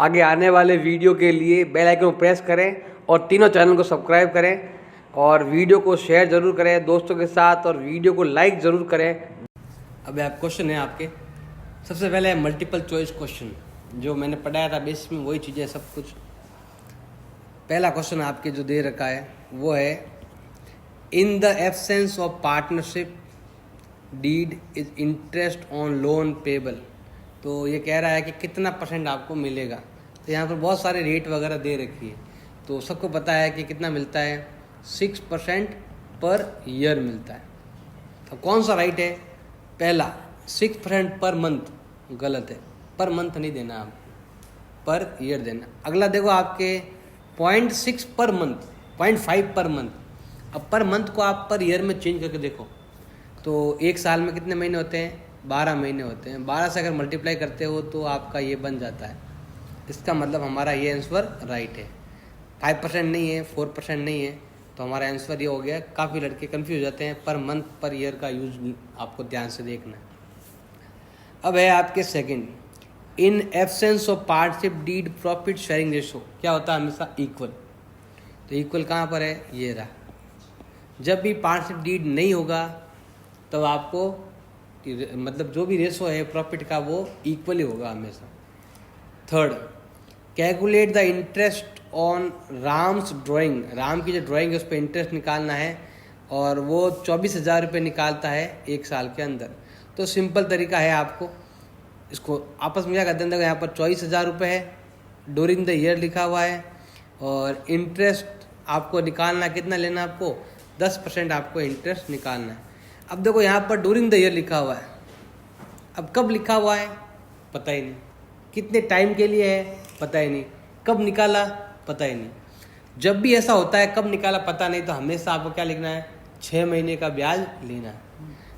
आगे आने वाले वीडियो के लिए बेल आइकन को प्रेस करें और तीनों चैनल को सब्सक्राइब करें और वीडियो को शेयर ज़रूर करें दोस्तों के साथ और वीडियो को लाइक ज़रूर करें। अब आप क्वेश्चन है आपके, सबसे पहले मल्टीपल चॉइस क्वेश्चन जो मैंने पढ़ाया था बेसिक में वही चीज़ें सब कुछ। पहला क्वेश्चन आपके जो दे रखा है वो है, in the absence of partnership deed is interest on loan payable. तो ये कह रहा है कि कितना परसेंट आपको मिलेगा। तो यहाँ पर बहुत सारे रेट वगैरह दे रखी है, तो सबको पता है कि कितना मिलता है, 6% पर ईयर मिलता है। तो कौन सा राइट है? पहला 6% पर मंथ गलत है, पर मंथ नहीं देना आप, पर ईयर देना। अगला देखो आपके 0.6 पर मंथ, 0.5 पर मंथ। अब पर मंथ को आप पर ईयर में चेंज करके देखो तो एक साल में कितने महीने होते हैं? 12 महीने होते हैं। 12 से अगर मल्टीप्लाई करते हो तो आपका ये बन जाता है। इसका मतलब हमारा ये आंसर राइट है। 5% नहीं है, 4% नहीं है, तो हमारा आंसर ये हो गया। काफ़ी लड़के कंफ्यूज हो जाते हैं, पर मंथ पर ईयर का यूज आपको ध्यान से देखना है। अब है आपके second, in absence of partnership deed profit sharing ratio क्या होता है? हमेशा इक्वल। तो इक्वल कहाँ पर है? ये रहा। जब भी पार्टनरशिप डीड नहीं होगा तब तो आपको मतलब जो भी रेशो है प्रॉफिट का वो इक्वली होगा हमेशा। Third, calculate the interest on Ram's drawing. Ram की जो ड्राइंग है उस पर इंटरेस्ट निकालना है और वो 24,000 रुपये निकालता है एक साल के अंदर। तो सिंपल तरीका है, आपको इसको आपस में क्या कर देना। यहाँ पर 24,000 रुपये है, ड्यूरिंग द ईयर लिखा हुआ है और इंटरेस्ट आपको निकालना कितना लेना, आपको 10% आपको इंटरेस्ट निकालना है। अब देखो यहाँ पर ड्यूरिंग द ईयर लिखा हुआ है, अब कब लिखा हुआ है पता ही नहीं, कितने टाइम के लिए है पता ही नहीं, कब निकाला पता ही नहीं। जब भी ऐसा होता है कब निकाला पता नहीं, तो हमेशा आपको क्या लिखना है? 6 महीने का ब्याज लेना है।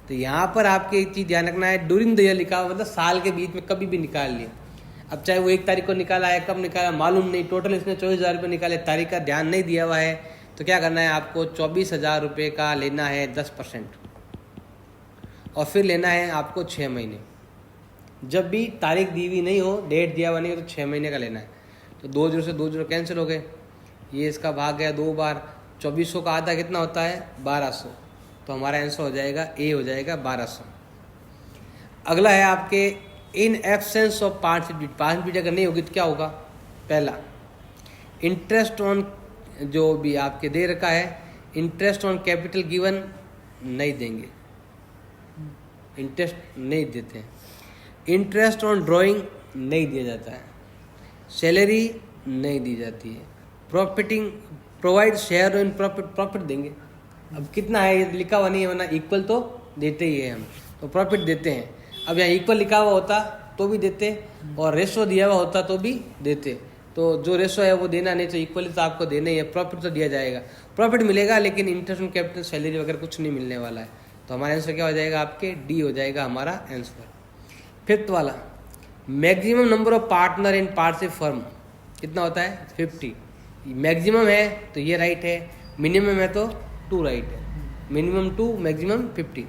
तो यहाँ पर आपके एक चीज़ ध्यान रखना है, ड्यूरिंग द ईयर लिखा हुआ मतलब साल के बीच में कभी भी निकाल लिया। अब चाहे वो 1 तारीख को निकाला है, कब निकाला मालूम नहीं, टोटल इसने 24,000 रुपये निकाले, तारीख का ध्यान नहीं दिया हुआ है, तो क्या करना है आपको? 24,000 रुपये का लेना है 10% और फिर लेना है आपको 6 महीने। जब भी तारीख दी हुई नहीं हो, डेट दिया हुआ नहीं हो, तो 6 महीने का लेना है। तो 2 जीरो से 2 जीरो कैंसिल हो गए, ये इसका भाग गया 2 बार। 2400 का आधा कितना होता है? 1200। तो हमारा आंसर हो जाएगा ए, हो जाएगा 1200। अगला है आपके, इन एब्सेंस ऑफ पार्टनरशिप। पार्टनरशिप अगर नहीं होगी तो क्या होगा? पहला, इंटरेस्ट ऑन जो भी आपके दे रखा है, इंटरेस्ट ऑन कैपिटल गिवन नहीं देंगे, इंटरेस्ट नहीं देते हैं। इंटरेस्ट ऑन ड्राइंग नहीं दिया जाता है, सैलरी नहीं दी जाती है, profiting provide share in profit, profit देंगे। अब कितना है लिखा हुआ नहीं है, वरना इक्वल तो देते ही है हम, तो प्रॉफिट देते हैं। अब यहाँ इक्वल लिखा हुआ होता तो भी देते और रेशो दिया हुआ होता तो भी देते। तो जो रेशो है वो देना नहीं, तो इक्वली तो आपको देना ही है। प्रॉफिट तो दिया जाएगा, प्रॉफिट मिलेगा, लेकिन इंटरेस्ट ऑन कैपिटल सैलरी वगैरह कुछ नहीं मिलने वाला है। तो हमारा आंसर क्या हो जाएगा? आपके डी हो जाएगा हमारा आंसर। फिफ्थ वाला, maximum number of partner in partnership firm कितना होता है? 50। मैक्सिमम है तो ये राइट है, मिनिमम है तो 2 राइट है। Minimum 2, maximum 50।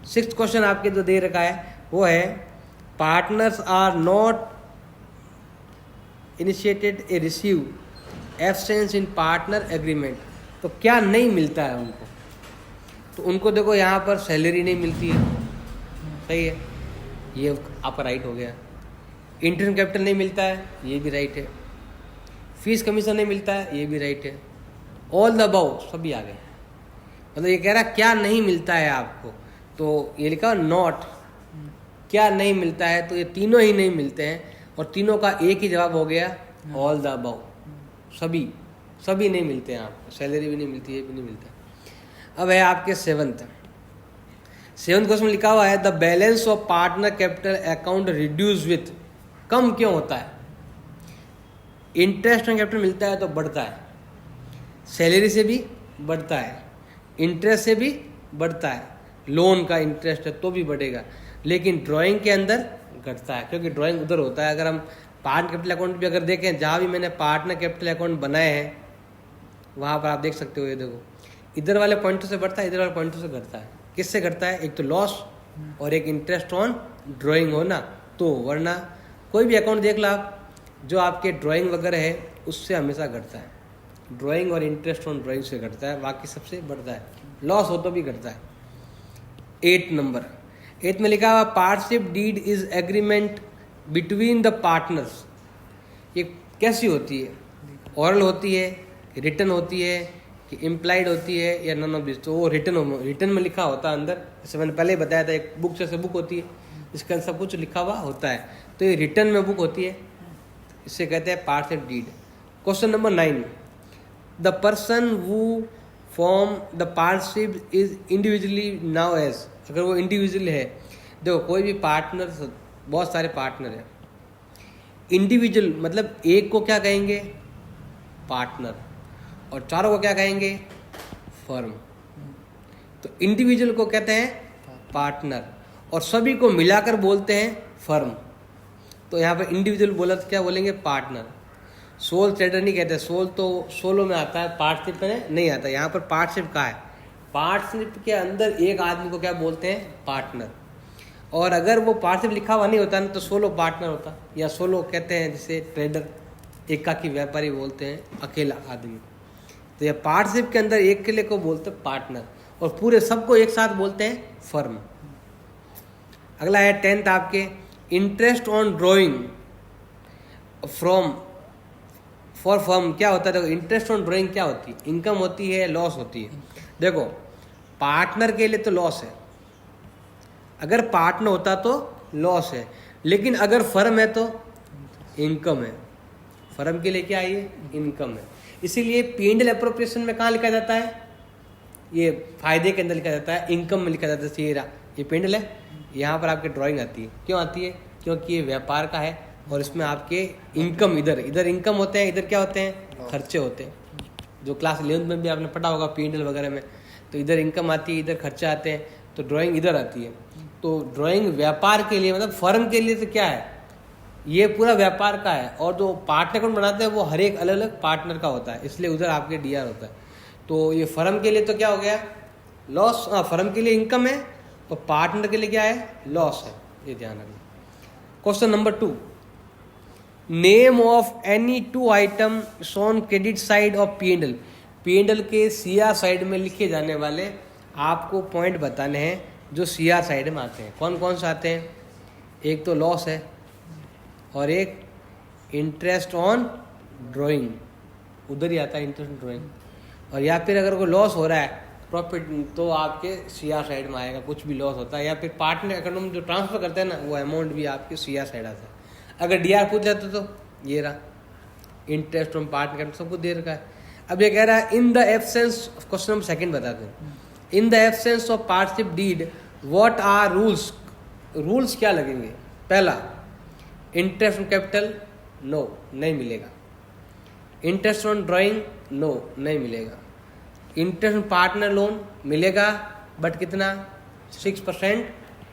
6th क्वेश्चन आपके जो दे रखा है वो है, partners are not initiated a receive absence in partner agreement. तो क्या नहीं मिलता है उनको? तो उनको देखो यहाँ पर सैलरी नहीं मिलती है, सही है, ये आपका राइट हो गया। इंटरेस्ट कैपिटल नहीं मिलता है, ये भी राइट है। फीस कमीशन नहीं मिलता है, ये भी राइट है। ऑल द अबव सभी आ गए। मतलब ये कह रहा क्या नहीं मिलता है आपको, तो ये लिखा नॉट, क्या नहीं मिलता है, तो ये तीनों ही नहीं मिलते हैं और तीनों का एक ही जवाब हो गया, ऑल द अबव। सभी नहीं मिलते हैं आपको, सैलरी भी नहीं मिलती, ये भी नहीं मिलता। अब है आपके 7th क्वेश्चन लिखा हुआ है, the balance of partner capital account reduce with. कम क्यों होता है? इंटरेस्ट ऑन कैपिटल मिलता है तो बढ़ता है, सैलरी से भी बढ़ता है, इंटरेस्ट से भी बढ़ता है, लोन का इंटरेस्ट है तो भी बढ़ेगा, लेकिन ड्राइंग के अंदर घटता है, क्योंकि ड्राइंग उधर होता है। अगर हम पार्टनर कैपिटल अकाउंट भी अगर देखें, जहाँ भी मैंने पार्टनर कैपिटल अकाउंट बनाए हैं वहाँ पर आप देख सकते हो, ये देखो इधर वाले पॉइंटों से बढ़ता है, इधर वाले पॉइंटों से घटता है। किससे घटता है? एक तो लॉस और एक इंटरेस्ट ऑन ड्राइंग हो ना, तो वरना कोई भी अकाउंट देख लो आप, जो आपके ड्राइंग वगैरह है उससे हमेशा घटता है, ड्राइंग और इंटरेस्ट ऑन ड्राइंग से घटता है, बाकी सबसे बढ़ता है, लॉस हो तो भी घटता है। 8 नंबर, 8 में लिखा हुआ partnership deed is agreement between the partners. ये कैसी होती है, ओरल होती है, रिटन होती है कि इम्प्लाइड होती है, या नन ऑफ दिस। तो वो रिटन में लिखा होता है अंदर, जैसे मैंने पहले ही बताया था, एक बुक जैसे बुक होती है इसके अंदर सब कुछ लिखा हुआ होता है, तो ये रिटन में बुक होती है, इससे कहते हैं partnership deed. Question number 9, the person who form the partnership is individually known as. अगर वो इंडिविजुअल है, देखो कोई भी पार्टनर, बहुत सारे पार्टनर हैं, इंडिविजुअल मतलब एक को क्या कहेंगे, पार्टनर, और चारों को क्या कहेंगे, फर्म। तो इंडिविजुअल को कहते हैं पार्टनर और सभी को मिलाकर बोलते हैं फर्म। तो यहाँ पर इंडिविजुअल बोला तो क्या बोलेंगे, पार्टनर। सोल ट्रेडर नहीं कहते, सोल तो सोलो में आता है, पार्टनरशिप में नहीं आता। यहाँ पर पार्टनरशिप का है, पार्टनरशिप के अंदर एक आदमी को क्या बोलते हैं, पार्टनर। और अगर वो पार्टनरशिप लिखा हुआ नहीं होता ना तो सोलो पार्टनर होता, या सोलो कहते हैं जैसे ट्रेडर, एकाकी व्यापारी बोलते हैं अकेला आदमी। तो यह पार्टनरशिप के अंदर एक अकेले को बोलते हैं पार्टनर, और पूरे सबको एक साथ बोलते हैं फर्म। अगला है 10th आपके, interest on drawing from for firm क्या होता है। देखो इंटरेस्ट ऑन ड्राइंग क्या होती है, इनकम होती है, लॉस होती है। देखो पार्टनर के लिए तो लॉस है, अगर पार्टनर होता तो लॉस है, लेकिन अगर फर्म है तो इनकम है। फर्म के लिए क्या है, ये इनकम है। इसीलिए P&L एप्रोप्रिएशन में कहाँ लिखा जाता है, ये फायदे के अंदर लिखा जाता है, इनकम में लिखा जाता है। ये P&L है, यहाँ पर आपकी ड्राइंग आती है। क्यों आती है, क्योंकि ये व्यापार का है और इसमें आपके इनकम, इधर इनकम होते हैं, इधर क्या होते हैं, खर्चे होते हैं। जो क्लास 11th में भी आपने पढ़ा होगा P&L वगैरह में, तो इधर इनकम आती है, इधर खर्चे आते हैं, तो ड्राइंग इधर आती है। तो ड्राइंग व्यापार के लिए, मतलब फर्म के लिए तो क्या है, ये पूरा व्यापार का है। और जो पार्टनर अकाउंट बनाते हैं वो हर एक अलग अलग पार्टनर का होता है, इसलिए उधर आपके DR होता है। तो ये फर्म के लिए तो क्या हो गया, लॉस। फर्म के लिए इनकम है और पार्टनर के लिए क्या है, लॉस है, ये ध्यान रखना। Question number 2, name of any 2 item shown credit side of P&L। P&L के CR साइड में लिखे जाने वाले आपको पॉइंट बताने हैं जो CR साइड में आते हैं। कौन कौन से आते हैं, एक तो लॉस है और एक इंटरेस्ट ऑन ड्राइंग, उधर ही आता है इंटरेस्ट ऑन ड्राइंग। और या फिर अगर कोई लॉस हो रहा है प्रॉफिट, तो आपके CR साइड में आएगा, कुछ भी लॉस होता है। या फिर पार्टनर अकाउंट में जो ट्रांसफर करते हैं ना, वो अमाउंट भी आपके CR साइड आता है। अगर DR पूछ जाते तो ये रहा इंटरेस्ट ऑन पार्टनर अकाउंट, सबको दे रखा है। अब ये कह रहा है in the absence, question number 2 बताते हैं, in the absence of partnership deed what are rules. Rules क्या लगेंगे, पहला इंटरेस्ट ऑन कैपिटल, नो नहीं मिलेगा। इंटरेस्ट ऑन ड्राइंग, नो नहीं मिलेगा। इंटरेस्ट ऑन पार्टनर लोन मिलेगा, बट कितना, 6%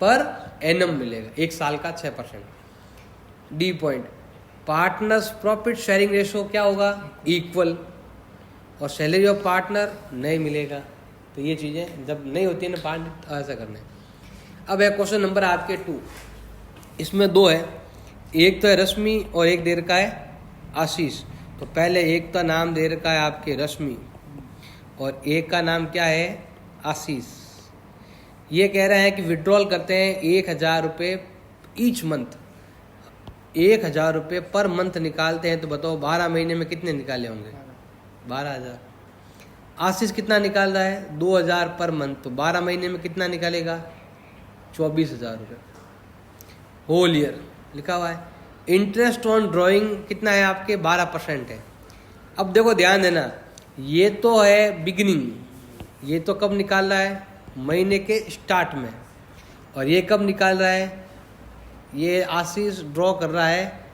पर एनम मिलेगा, 1 साल का 6%। D point, partners profit sharing ratio क्या होगा, इक्वल। और सैलरी ऑफ पार्टनर नहीं मिलेगा। तो ये चीज़ें जब नहीं होती है ना पार्टनर, ऐसा करना है। अब है क्वेश्चन नंबर आपके 2, इसमें 2 है, एक तो है रश्मि और एक दे रखा है आशीष। तो पहले एक का नाम दे रखा है आपके रश्मि और एक का नाम क्या है, आशीष। ये कह रहे हैं कि विड्रॉल करते हैं 1000 रुपये ईच मंथ, 1000 रुपये पर मंथ निकालते हैं। तो बताओ 12 महीने में कितने निकाले होंगे, 12,000। आशीष कितना निकाल रहा है, 2000 पर मंथ, तो 12 महीने में कितना निकालेगा, 24,000 रुपये होल ईयर लिखा हुआ है। इंटरेस्ट ऑन ड्राइंग कितना है आपके, 12% है। अब देखो ध्यान देना, ये तो है बिगिनिंग, ये तो कब निकाल रहा है, महीने के स्टार्ट में। और ये कब निकाल रहा है, ये आशीष ड्रॉ कर रहा है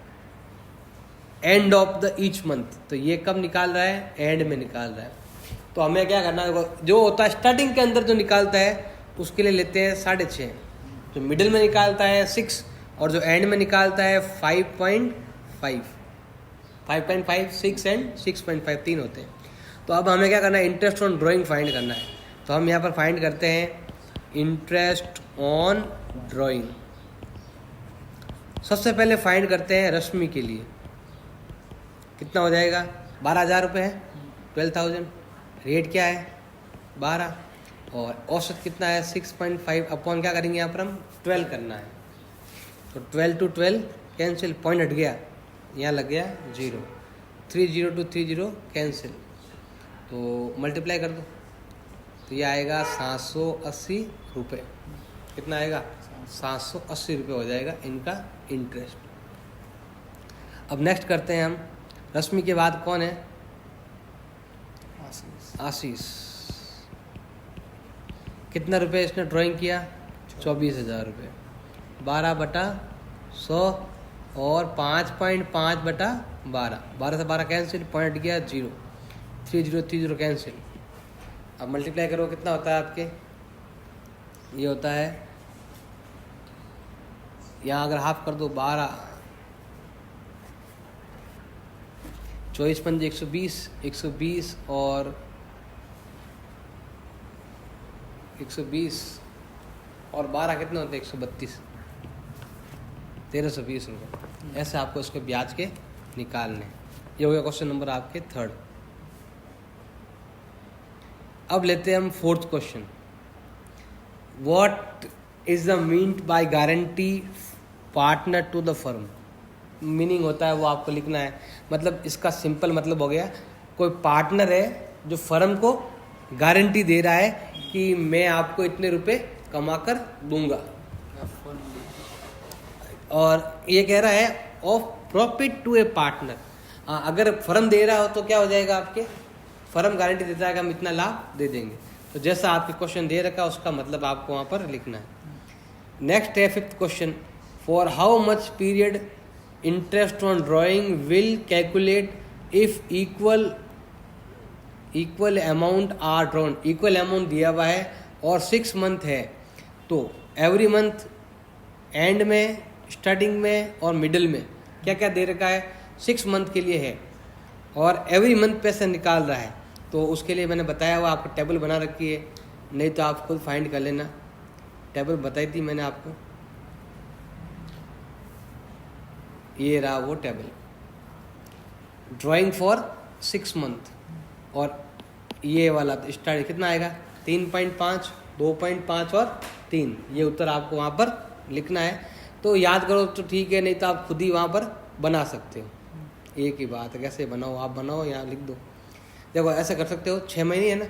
end of the each month. तो ये कब निकाल रहा है, एंड में निकाल रहा है। तो हमें क्या करना है, जो होता है स्टार्टिंग के अंदर जो निकालता है उसके लिए लेते हैं 6.5, जो मिडिल में निकालता है 6 और जो एंड में निकालता है 5.5, 6 एंड 6.5 3 होते हैं। तो अब हमें क्या करना है, इंटरेस्ट ऑन ड्राइंग फाइंड करना है। तो हम यहाँ पर फाइंड करते हैं इंटरेस्ट ऑन ड्राइंग। सबसे पहले फाइंड करते हैं रश्मि के लिए। कितना हो जाएगा? 12,000 रुपये है, 12,000। रेट क्या है? 12, और औसत कितना है? 6.5 अपॉन क्या करेंगे यहाँ पर हम? 12 करना है। तो 12 to 12 कैंसिल, पॉइंट हट गया, यहाँ लग गया 0। 30 to 30 कैंसिल, तो मल्टीप्लाई कर दो, तो ये आएगा 780 रुपये। कितना आएगा? 780 रुपये हो जाएगा इनका इंटरेस्ट। अब नेक्स्ट करते हैं हम, रश्मि के बाद कौन है? आशीष। कितना रुपये इसने ड्राइंग किया? 24,000 रुपये। 12/100 और 5.5/12। 12 से 12 कैंसिल, पॉइंट गया 0। 30 कैंसिल। अब मल्टीप्लाई करो, कितना होता है आपके? ये होता है, यहाँ अगर हाफ कर दो 12, 24 पंजे 120, 120 और 120 और 12 कितने होते हैं? 132, 1320 रुपये। ऐसे आपको इसके ब्याज के निकालने। ये हो गया क्वेश्चन नंबर आपके 3rd। अब लेते हैं हम 4th question. What is the meant by guarantee partner to the firm? Meaning होता है वो आपको लिखना है। मतलब इसका सिंपल मतलब हो गया, कोई पार्टनर है जो फर्म को गारंटी दे रहा है कि मैं आपको इतने रुपए कमा कर दूंगा, और ये कह रहा है of profit to a partner. अगर फर्म दे रहा हो तो क्या हो जाएगा आपके? फर्म गारंटी देता है कि हम इतना लाभ दे देंगे। तो जैसा आपके क्वेश्चन दे रखा है उसका मतलब आपको वहाँ पर लिखना है। नेक्स्ट है 5th question. For how much period interest on drawing will calculate if equal amount are drawn? Equal amount दिया हुआ है और 6 मंथ है, तो एवरी मंथ एंड में, स्टार्टिंग में और मिडिल में क्या क्या दे रखा है? 6 मंथ के लिए है और एवरी मंथ पैसा निकाल रहा है। तो उसके लिए मैंने बताया हुआ, आपको टेबल बना रखी है, नहीं तो आप खुद फाइंड कर लेना। टेबल बताई थी मैंने आपको, ये रहा वो टेबल। ड्राइंग फॉर 6 मंथ, और ये वाला स्टार्ट कितना आएगा? 3.5, 2.5 और 3। ये उत्तर आपको वहाँ पर लिखना है। तो याद करो तो ठीक है, नहीं तो आप खुद ही वहाँ पर बना सकते हो। एक ही बात है, कैसे बनाओ आप बनाओ, यहाँ लिख दो। देखो ऐसा कर सकते हो, 6 महीने है ना,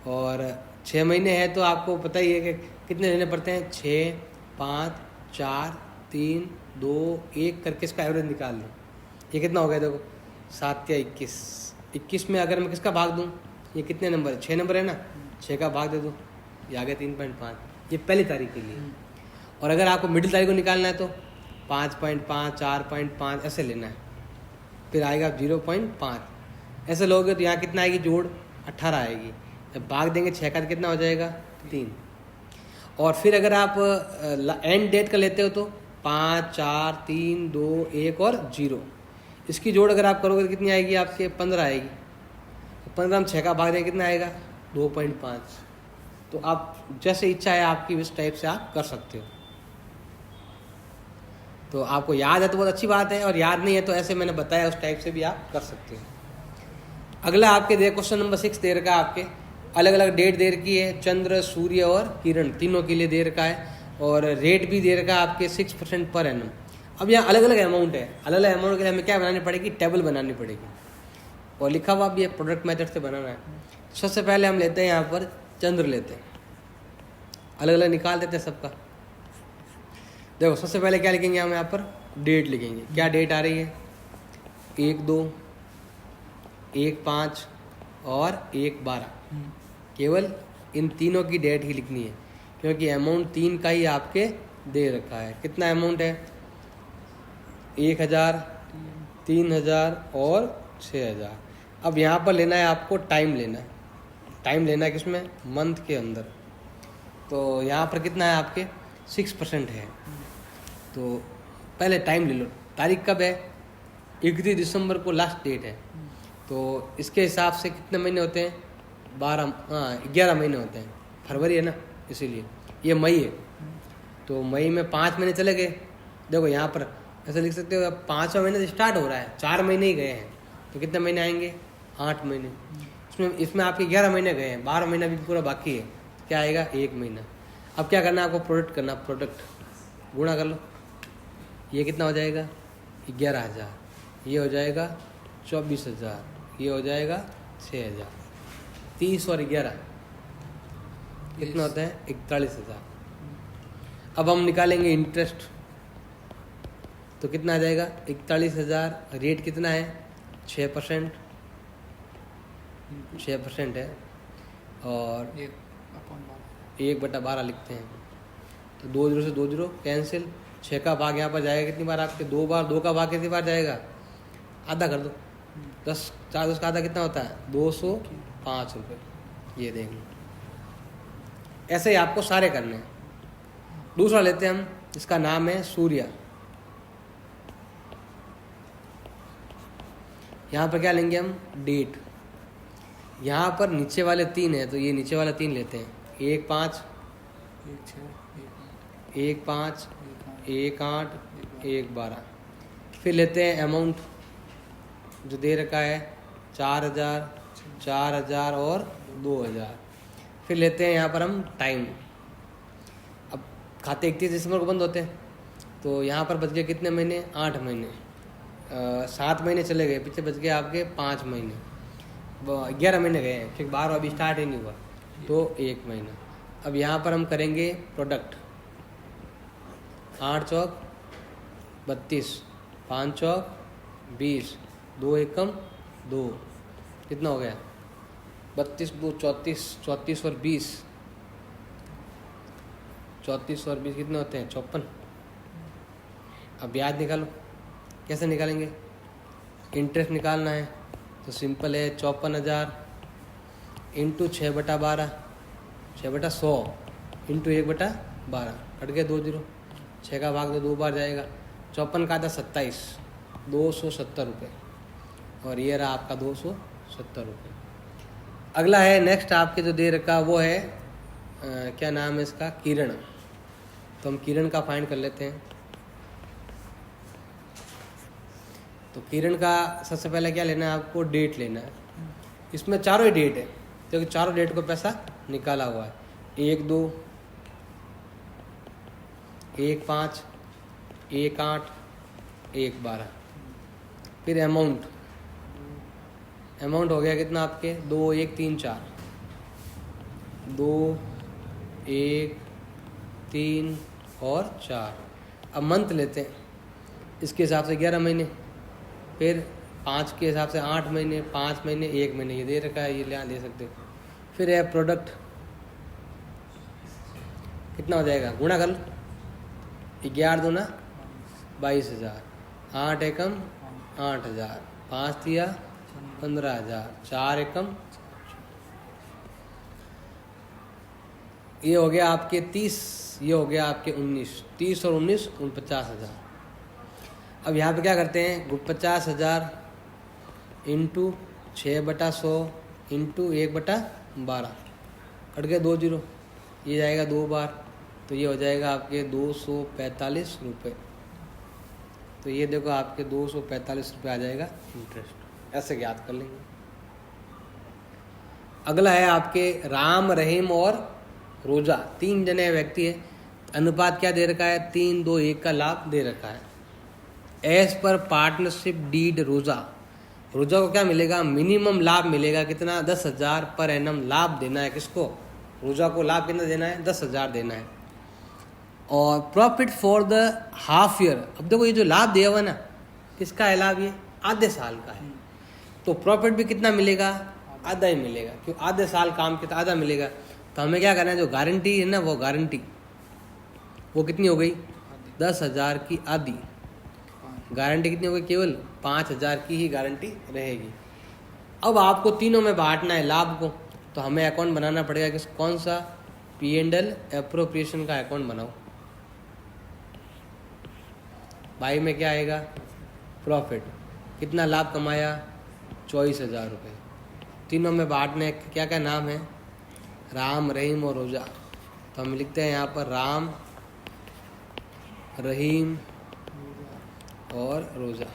और 6 महीने है तो आपको पता ही है कि कितने लेने पड़ते हैं। 6, 5, 4, 3, 2, 1 करके इसका एवरेज निकाल लो। ये कितना हो गया? देखो 7 या 21। 21 में अगर मैं किसका भाग दूँ? ये कितने नंबर है? 6 नंबर है ना, 6 का भाग दे दो, ये आ गया 3.5। ये पहली तारीख के लिए। और अगर आपको मिडिल तारीख को निकालना है तो 5.5, 4.5 ऐसे लेना है, फिर आएगा 0.5। ऐसे लोगे तो यहाँ कितना आएगी? जोड़ 18 आएगी। जब भाग देंगे 6 का तो कितना हो जाएगा? 3। और फिर अगर आप एंड डेट का लेते हो तो 5, 4, 3, 2, 1 और 0। इसकी जोड़ अगर आप करोगे तो कितनी आएगी आपके? 15 आएगी। तो 15 में 6 का भाग देंगे कितना आएगा? 2.5। तो आप जैसे इच्छा है आपकी उस टाइप से आप कर सकते हो। तो आपको याद है तो बहुत अच्छी बात है, और याद नहीं है तो ऐसे मैंने बताया उस टाइप से भी आप कर सकते हो। अगला आपके दे क्वेश्चन नंबर 6 दे रखा है आपके, अलग अलग डेट दे रखी है, चंद्र, सूर्य और किरण तीनों के लिए दे रखा है, और रेट भी दे रखा है आपके 6% पर एनम। अब यहाँ अलग अलग अमाउंट है, अलग अलग अमाउंट के लिए हमें क्या बनानी पड़ेगी? टेबल बनानी पड़ेगी, और लिखा हुआ भी है प्रोडक्ट मेथड से बनाना है। सबसे पहले हम लेते हैं यहाँ पर चंद्र लेते हैं, अलग अलग निकाल देते हैं सबका। देखो सबसे पहले क्या लिखेंगे हम यहाँ पर? डेट लिखेंगे। क्या डेट आ रही है? 1/2, 1/5 और 1/12। केवल इन तीनों की डेट ही लिखनी है, क्योंकि अमाउंट 3 का ही आपके दे रखा है। कितना अमाउंट है? 1000, 3000 और 6000। अब यहाँ पर लेना है आपको टाइम लेना है। टाइम लेना है किसमें? मंथ के अंदर। तो यहाँ पर कितना है आपके? 6% है। तो पहले टाइम ले लो, तारीख कब है? 31 दिसंबर को लास्ट डेट है। तो इसके हिसाब से कितने महीने होते हैं? 11 महीने होते हैं। फरवरी है ना, इसीलिए ये मई है। तो मई में 5 महीने चले गए। देखो यहाँ पर ऐसा लिख सकते हो, 5वां महीने से स्टार्ट हो रहा है, 4 महीने ही गए हैं। तो कितने महीने आएंगे? 8 महीने। इसमें आपके 11 महीने गए हैं, 12 महीना भी पूरा बाकी है। क्या आएगा? 1 महीना। अब क्या करना है आपको? प्रोडक्ट करना। प्रोडक्ट गुणा कर लो। ये कितना हो जाएगा? 11,000। ये हो जाएगा 24,000। ये हो जाएगा 6,000। 30 और 11 कितना होता है? 41,000। अब हम निकालेंगे इंटरेस्ट, तो कितना आ जाएगा? 41,000। रेट कितना है? 6%। 6% है और 1/12 लिखते हैं। तो 2 0 से 2 0 कैंसिल। 6 का भाग यहाँ पर जाएगा कितनी बार आपके? 2 बार। 2 का भाग कितनी बार जाएगा? आधा कर दो। 10 4 10 का आधा कितना होता है? 205 रुपये। ये देख लो। ऐसे ही आपको सारे करने हैं। दूसरा लेते हैं हम, इसका नाम है सूर्या। यहाँ पर क्या लेंगे हम? डेट। यहाँ पर नीचे वाले 3 है, तो ये नीचे वाला 3 लेते हैं। 1 5 1 5 1 8 1 12। फिर लेते हैं अमाउंट जो दे रखा है 4,000 4,000 और 2,000। फिर लेते हैं यहाँ पर हम टाइम। अब खाते 31 दिसंबर को बंद होते हैं, तो यहाँ पर बच गए कितने महीने? 8 महीने। 7 महीने चले गए, पीछे बच गए आपके 5 महीने। 11 महीने गए हैं, क्योंकि 12 अभी स्टार्ट ही नहीं हुआ, तो 1 महीना। अब यहाँ पर हम करेंगे प्रोडक्ट। 8 चौक 32, 5 चौक 20, 2 एकम 2, कितना हो गया? 32 2 34, 34 और 20, 34 और 20 कितने होते हैं? 54। अब ब्याज निकालो। कैसे निकालेंगे? इंटरेस्ट निकालना है तो सिंपल है, 54,000 इंटू 6/12, 6/100 इंटू 1/12, कट गए 2 0। 6 का भाग तो 2 बार जाएगा। 54 का था 27, 270 रुपये। और ये रहा आपका 270 रुपये। अगला है नेक्स्ट आपके जो दे रखा वो है क्या नाम है इसका? किरण। तो हम किरण का फाइंड कर लेते हैं। तो किरण का सबसे पहले क्या लेना है आपको? डेट लेना है। इसमें चारों ही डेट है, क्योंकि चारों डेट को पैसा निकाला हुआ है। 1 2 1 5 1 8 1 12। फिर अमाउंट हो गया कितना आपके? 2 1 3 4, 2 1 3 और 4। अब मंथ लेते हैं, इसके हिसाब से 11 महीने। फिर 5 के हिसाब से 8 महीने, 5 महीने 1 महीने, ये दे रखा है, ये ले सकते हो। फिर है प्रोडक्ट, कितना हो जाएगा? गुणा कर लो। 11 दूना 22,000, 8 एकम 8,000, 5 दिया 15,000, 4 एकम, ये हो गया आपके 30, ये हो गया आपके 19, 30 और 19 49,000। अब यहाँ पे क्या करते हैं? 50,000 इंटू 6/100 इंटू 1/12, कट गए 2 0। ये जाएगा 2 बार, तो ये हो जाएगा आपके 245 रुपये। तो ये देखो आपके 245 रुपये आ जाएगा इंटरेस्ट। ऐसे ज्ञात कर लेंगे। अगला है आपके राम, रहीम और रोजा। 3 जने व्यक्ति है। अनुपात क्या दे रखा है? 3 2 1 का लाभ दे रखा है। एज पर पार्टनरशिप डीड रोजा को क्या मिलेगा? मिनिमम लाभ मिलेगा कितना? 10,000 पर एनम लाभ देना है। किसको? रोजा को लाभ कितना देना है? 10,000 देना है। और profit for the half year. अब देखो ये जो लाभ दिया हुआ ना, किसका है लाभ? ये आधे साल का है। तो प्रॉफिट भी कितना मिलेगा? आधा ही मिलेगा, क्यों? आधे साल काम कितना आधा मिलेगा। तो हमें क्या करना है? जो गारंटी है ना, वो गारंटी वो कितनी हो गई? 10,000 की आधी। गारंटी कितनी हो गई? केवल 5,000 की ही गारंटी रहेगी। अब आपको तीनों में बांटना है लाभ को, तो हमें अकाउंट बनाना पड़ेगा। किस कौन सा? P&L एप्रोप्रिएशन का अकाउंट बनाओ। भाई में क्या आएगा? प्रॉफिट। कितना लाभ कमाया? 24,000 रुपये। तीनों में बांटने क्या क्या नाम है? राम, रहीम और रोजा। तो हम लिखते हैं यहाँ पर राम, रहीम और रोजा।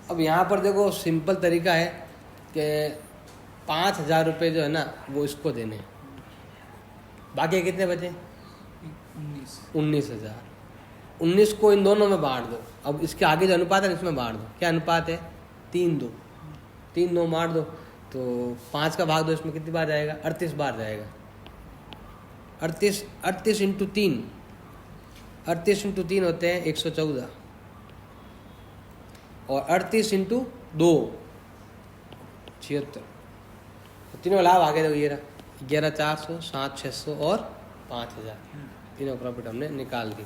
अब यहाँ पर देखो सिंपल तरीका है कि 5,000 रुपये जो है ना वो इसको देने हैं, बाकी कितने बचे? 19,000। 19 को इन दोनों में बांट दो। अब इसके आगे जो अनुपात है इसमें बांट दो। क्या अनुपात है? 3-2। 3-2 बांट दो तो 5 का भाग दो, इसमें कितनी बार जाएगा? 38 बार जाएगा। 38 इंटू 3, 38 इंटू 3 होते हैं 114, और 38 इंटू 2 76। तो तीनों लाभ आगे देखो, ये रहा 11,400, 7,600 और 5,000। तीनों प्रॉफिट हमने निकाल दी।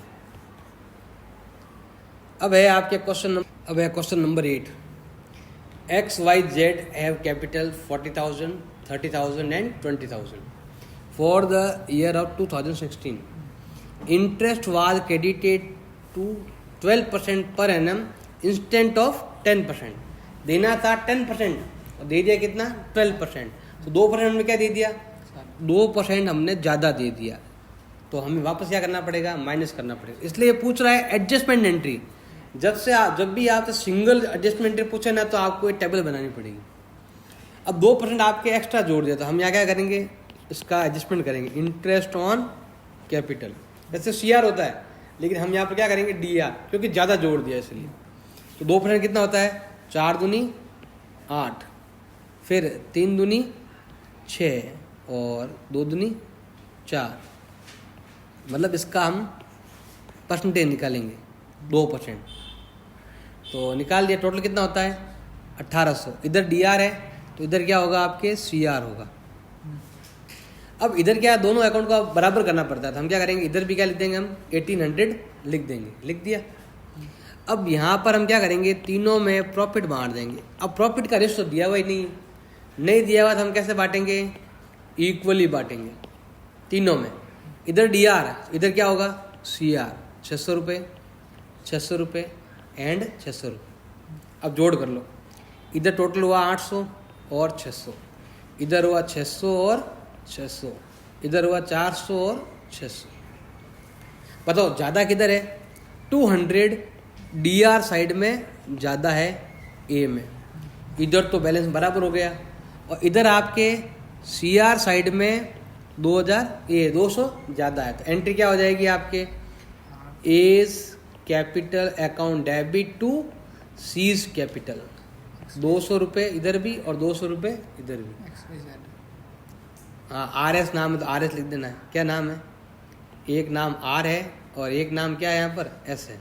अब है आपके question number 8। XYZ have capital 40,000, 30,000 and 20,000 for the year of 2016. Interest was credited to 12% per annum instead of 10%. देना था 10% और दे दिया कितना? 12%। तो 2% हमने क्या दे दिया? 2% हमने ज़्यादा दे दिया, तो हमें वापस क्या करना पड़ेगा? माइनस करना पड़ेगा। इसलिए पूछ रहा है एडजस्टमेंट एंट्री। जब भी आपसे सिंगल एडजस्टमेंट एंट्री पूछे ना तो आपको एक टेबल बनानी पड़ेगी। अब 2% आपके एक्स्ट्रा जोड़ दिया, तो हम यहाँ क्या करेंगे? इसका एडजस्टमेंट करेंगे, इंटरेस्ट ऑन कैपिटल। वैसे CR होता है, लेकिन हम यहाँ पर क्या करेंगे? DR, क्योंकि ज़्यादा जोड़ दिया इसलिए। तो 2% कितना होता है? 4 दूनी 8, फिर 3 दूनी 6 और 2 दूनी 4। मतलब इसका हम परसेंटेज निकालेंगे 2%। तो निकाल दिया। टोटल कितना होता है? 1800। इधर DR है तो इधर क्या होगा? आपके CR होगा। अब इधर क्या, दोनों अकाउंट को बराबर करना पड़ता है, तो हम क्या करेंगे? इधर भी क्या लिख देंगे? हम 1800 लिख देंगे। लिख दिया। अब यहाँ पर हम क्या करेंगे? तीनों में प्रॉफिट बांट देंगे। अब प्रॉफिट का रेशो दिया हुआ ही नहीं दिया हुआ, तो हम कैसे बांटेंगे? इक्वली बांटेंगे तीनों में। इधर DR है, इधर क्या होगा? CR। 600 रुपये, 600 रुपये एंड 600 रुपये। अब जोड़ कर लो। इधर टोटल हुआ 800 और 600, इधर हुआ 600 और 600, इधर हुआ 400 और 600। बताओ ज़्यादा किधर है? 200 DR साइड में ज़्यादा है A में। इधर तो बैलेंस बराबर हो गया, और इधर आपके CR साइड में 200 ज़्यादा है। तो एंट्री क्या हो जाएगी आपके? As capital account debit to C's capital. 200 रुपये इधर भी और 200 रुपये इधर भी। हाँ, RS नाम है तो RS लिख देना है। क्या नाम है? एक नाम R है और एक नाम क्या है यहाँ पर? S है।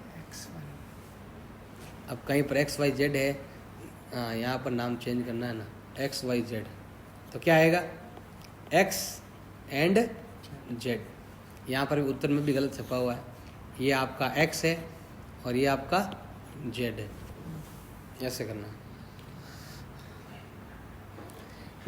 अब कहीं पर XYZ है, हाँ यहाँ पर नाम चेंज करना है ना, XYZ। तो क्या आएगा? X and Z। यहाँ पर भी उत्तर में भी गलत छपा हुआ है। ये आपका X है और ये आपका Z है। ऐसे करना।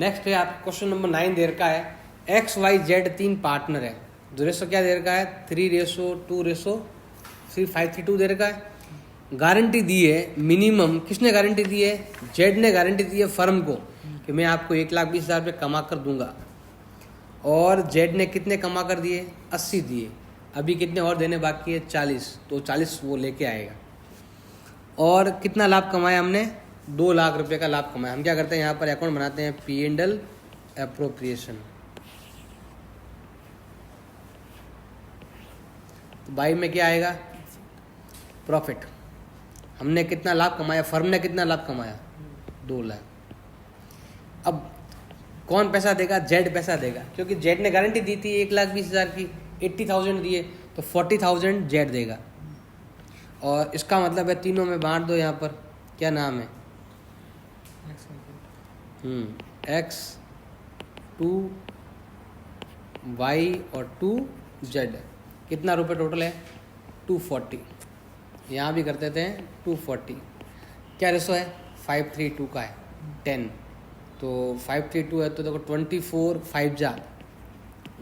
नेक्स्ट है आपका क्वेश्चन नंबर 9 दे रखा है। XYZ 3 पार्टनर है। जो रेशो क्या दे रखा है? 3:2:3 5:3:2 दे रखा है। गारंटी दी है मिनिमम। किसने गारंटी दी है? जेड ने गारंटी दी है फर्म को कि मैं आपको 1,20,000 रुपये कमा कर दूंगा। और जेड ने कितने कमा कर दिए? 80 दिए। अभी कितने और देने बाकी है? 40। तो 40 वो लेके आएगा। और कितना लाभ कमाया हमने? 2 लाख रुपए का लाभ कमाया। हम क्या करते हैं? यहाँ पर अकाउंट बनाते हैं P&L एप्रोप्रिएशन। तो बाई में क्या आएगा? प्रॉफिट। हमने कितना लाभ कमाया? फर्म ने कितना लाभ कमाया? 2 लाख। अब कौन पैसा देगा? जेड पैसा देगा, क्योंकि जेड ने गारंटी दी थी 1,20,000 की, 80,000 दिए तो 40,000 जेड देगा। और इसका मतलब है तीनों में बांट दो। यहाँ पर क्या नाम है? X 2 Y और 2 Z। कितना रुपए टोटल है? 240। यहाँ भी करते थे 240। क्या रेशो है? 5:3:2 का है 10। तो 5:3:2 है तो देखो 24 5 जा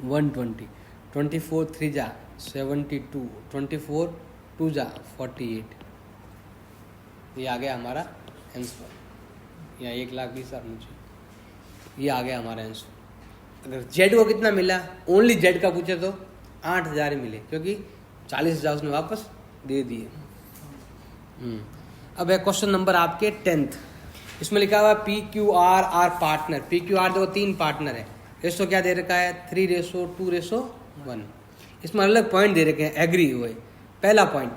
120, 24 3 जा 72, 24 2 जा 48। ये आ गया हमारा आंसर। यहाँ 1,20,000 नीचे, ये आ गया हमारा आंसर। अगर जेड को कितना मिला? ओनली जेड का पूछे तो 8,000 मिले, क्योंकि 40,000 उसने वापस दे दिए। अब है क्वेश्चन नंबर आपके 10th। इसमें लिखा हुआ PQR आर पार्टनर। PQR देखो 3 पार्टनर है। रेशो क्या दे रखा है 3:2:1। इसमें अलग पॉइंट दे रखे हैं, एग्री हुए। पहला पॉइंट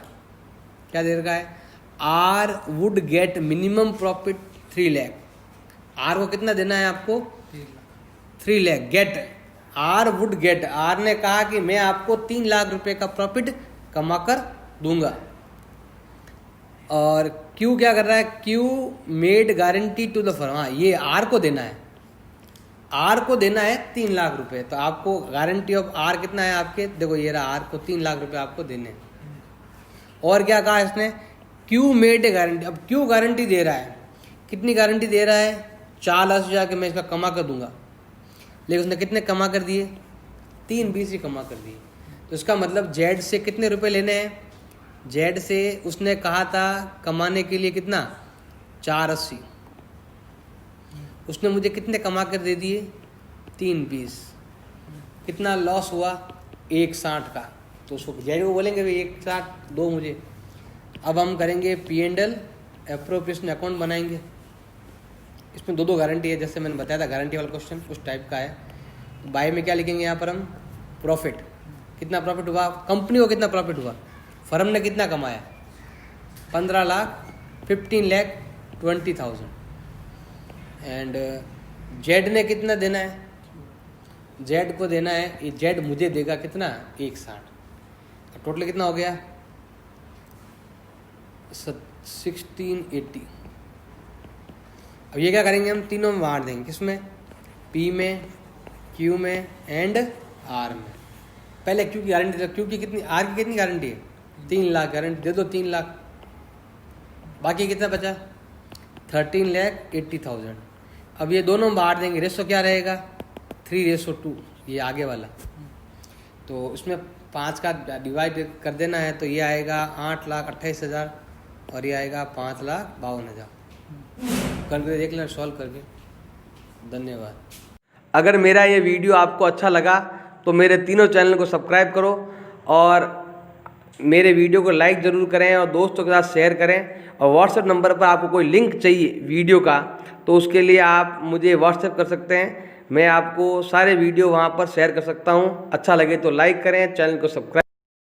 क्या दे रखा है, R would get minimum profit 3 lakh. R को कितना देना है आपको 3 lakh. Get, R would get, R ने कहा कि मैं आपको 3 लाख रुपए का प्रॉफिट कमा कर दूंगा। और क्यू क्या कर रहा है, Q made guarantee to the firm. हाँ, ये आर को देना है, आर को देना है 3 लाख रुपए। तो आपको गारंटी ऑफ आर कितना है आपके, देखो ये रहा, आर को 3 लाख रुपए आपको देने हैं। और क्या कहा इसने, क्यू मेड ए गारंटी। अब क्यू गारंटी दे रहा है, कितनी गारंटी दे रहा है 4,00,000 के मैं इसका कमा कर दूंगा। लेकिन उसने कितने कमा कर दिए, 3,20 ही कमा कर दिए। तो इसका मतलब जेड से कितने रुपए लेने हैं, जेड से उसने कहा था कमाने के लिए कितना 4,80, उसने मुझे कितने कमा कर दे दिए 3,20। कितना लॉस हुआ 1,60 का। तो उसको जेड को बोलेंगे भाई 1,60 दो मुझे। अब हम करेंगे P&L एप्रोप्रिएशन अकाउंट बनाएंगे। इसमें 2 गारंटी है, जैसे मैंने बताया था गारंटी वाला क्वेश्चन उस टाइप का है। बाय में क्या लिखेंगे यहाँ पर हम, प्रॉफिट, कितना प्रॉफिट हुआ, कंपनी को कितना प्रॉफिट हुआ, फर्म ने कितना कमाया 15,20,20,000। एंड जेड ने कितना देना है, जेड को देना है, ये जेड मुझे देगा कितना 1,60। टोटल कितना हो गया 1680। अब ये क्या करेंगे हम, तीनों में बांट देंगे, किसमें, पी में, क्यू में एंड आर में। पहले क्यू की गारंटी दे, क्यू की कितनी, आर की कितनी गारंटी है 3 लाख, गारंटी दे दो 3 लाख। बाकी कितना बचा 13,80,000। अब ये दोनों में बांट देंगे, रेशो क्या रहेगा 3:2, ये आगे वाला। तो इसमें 5 का डिवाइड कर देना है, तो ये आएगा 8,28,000 और ये आएगा 5,52,000। करके देख लेना, सॉल्व करके। धन्यवाद। अगर मेरा ये वीडियो आपको अच्छा लगा तो मेरे तीनों चैनल को सब्सक्राइब करो और मेरे वीडियो को लाइक ज़रूर करें और दोस्तों के साथ शेयर करें। और व्हाट्सएप नंबर पर आपको कोई लिंक चाहिए वीडियो का तो उसके लिए आप मुझे व्हाट्सएप कर सकते हैं, मैं आपको सारे वीडियो वहाँ पर शेयर कर सकता हूँ। अच्छा लगे तो लाइक करें, चैनल को सब्सक्राइब